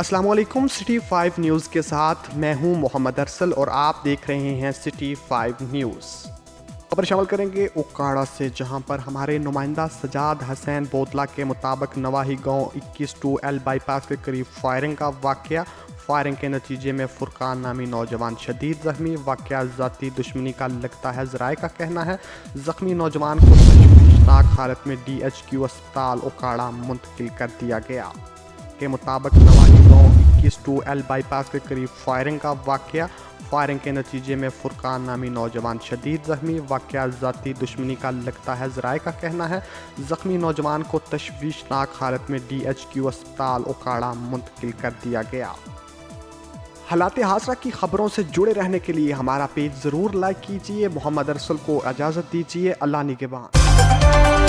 अस्सलाम वालेकुम। City 5 news के साथ मैं हूं मोहम्मद अरसल और आप देख रहे हैं सिटी 5 न्यूज़। खबर शामिल करेंगे उकाड़ा से, जहां पर हमारे नुमाइंदा सजाद हसैन बोतला के मुताबिक नवाही गांव 21-2 बाईपास के करीब फायरिंग का वाक़या। फायरिंग के नतीजे में फुरकान नामी नौजवान शदीद ज़ख्मी। वाक़या ज़ाती दुश्मनी का लगता है, ज़राए का कहना है। ज़ख्मी नौजवान को तशवीशनाक हालत में DHQ अस्पताल उकाड़ा मुंतकिल कर दिया गया। के मुताबिक नवाही गांव 21-2 बाईपास के करीब फायरिंग का वाक़या। फायरिंग के नतीजे में फुरकान नामी नौजवान शदीद ज़ख्मी। वाक़या ज़ाती दुश्मनी का लगता है, ज़राए का कहना है। ज़ख्मी नौजवान को तशवीशनाक हालत में DHQ अस्पताल उकाड़ा मुंतकिल कर दिया गया। हालात हादसा की खबरों से जुड़े रहने के लिए हमारा पेज ज़रूर लाइक कीजिए। मोहम्मद अरसल को इजाज़त दीजिए। अल्लाह निगहबान।